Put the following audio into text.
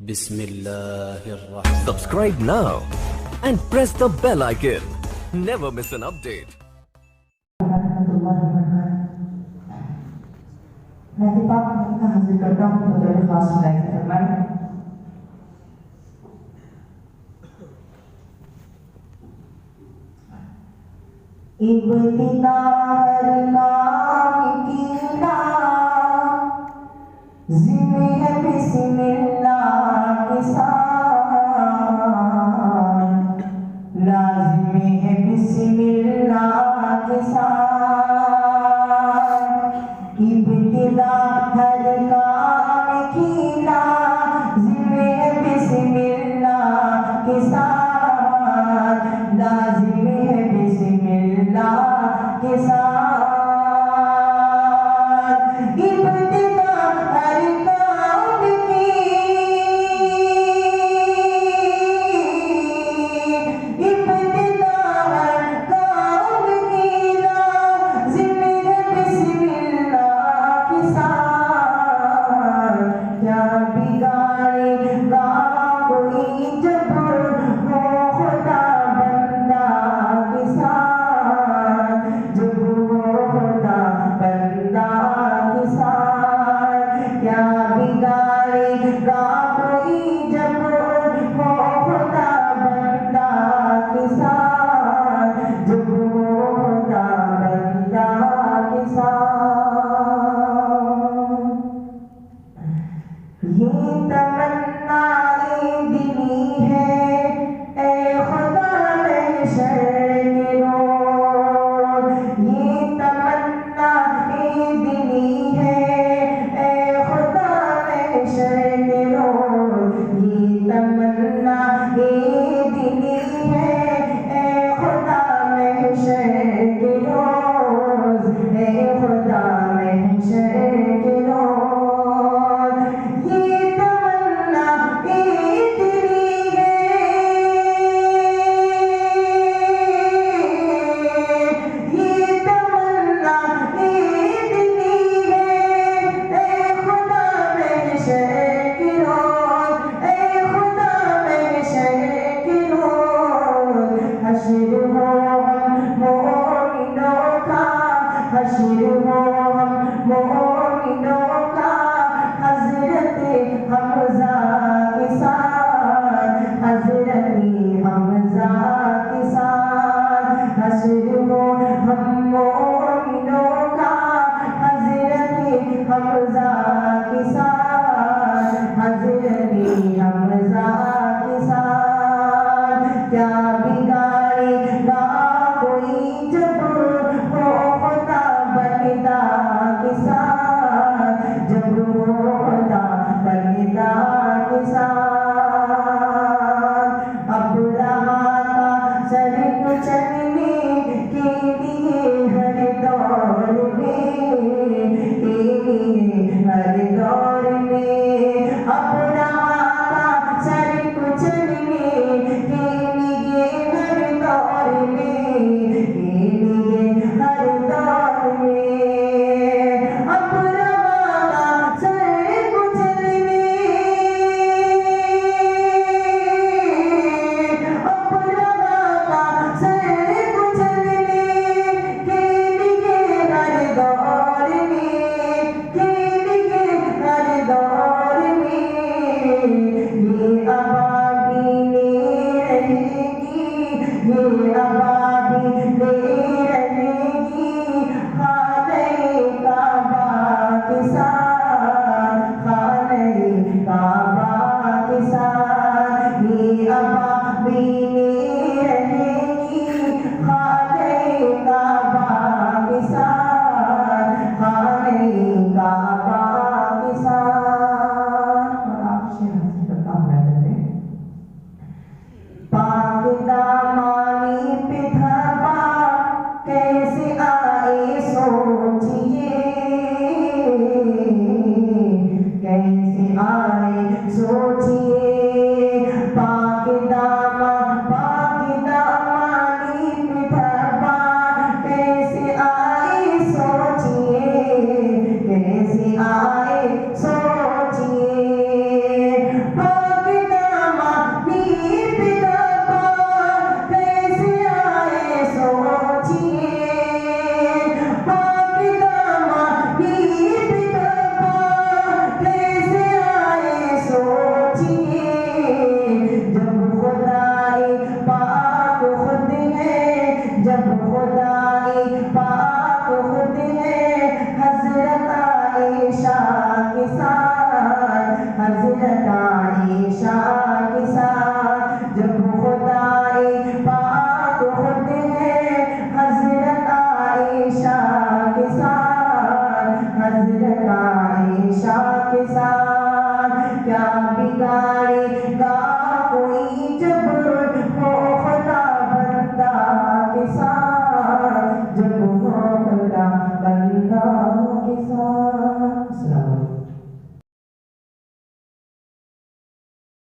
Bismillahirrahmanirrahim. Subscribe now and press the bell icon. Never miss an update. मैं पाक का हाजिर करता हूँ तो तेरे खास लाइक फरमाएं। इब्तिदा हर काम की ना ज़िम्मे है बिस्मिल्लाह के साथ, लाज़िमे है बिस्मिल्लाह के साथ। इब्तिदा हर काम की ना ज़िम्मे है बिस्मिल्लाह के साथ, लाज़िमे है बिस्मिल्लाह के साथ। इब्तिदा हर काम की, इब्तिदा हर काम की लाज़िमे है बिस्मिल्लाह के साथ। क्या बिगाड़ेगा कोई जब हो खुदा बंदा के साथ, जब हो खुदा बंदा के साथ। क्या बिगाड़ेगा कोई जब हो खुदा बंदा के साथ, जब हो खुदा बंदा के साथ। ये तमन्नाए दिली है ए खुदा महशर के रोज़, ये तमन्नाए दिली है ए खुदा महशर के रोज़, ये तमन्नाए दिली है ए खुदा महशर के रोज़, ए खुदा महशर के रोज़। ये तमन्ना दिली है, ये तमन्ना दिली है ए खुदा महशर के रोज़, ए खुदा महशर के रोज़। हश्र हो हम मोमिनों का, हश्र हो हम मोमिनों का हज़रते हमज़ा के साथ, हज़रते हमज़ा के साथ। हश्र हो हम मोमिनों का हज़रते हमज़ा के साथ, हज़रते हमज़ा के साथ। क्या बिगाड़ेगा कोई जब हो खुदा बंदा के साथ, जब हो खुदा बंदा के साथ। अब रहा था सर कुचलने के लिए हर दौर में, हर दौर में। अब रहा था सर कुचलने के लिए हर दौर में, हर दौर में। अब रहा था सर कुचलने, अब रहा था सर कुचलने के लिए हर दौर में, के लिए हर दौर में। ये अबाबीले रहेगी, ये अबाबीले रहेगी खाने काबा के साथ, खाने काबा के साथ। ये अबाबीले रहेगी खाने काबा के साथ, खाने काबा के साथ। और आप शेर हासिल गाड़ी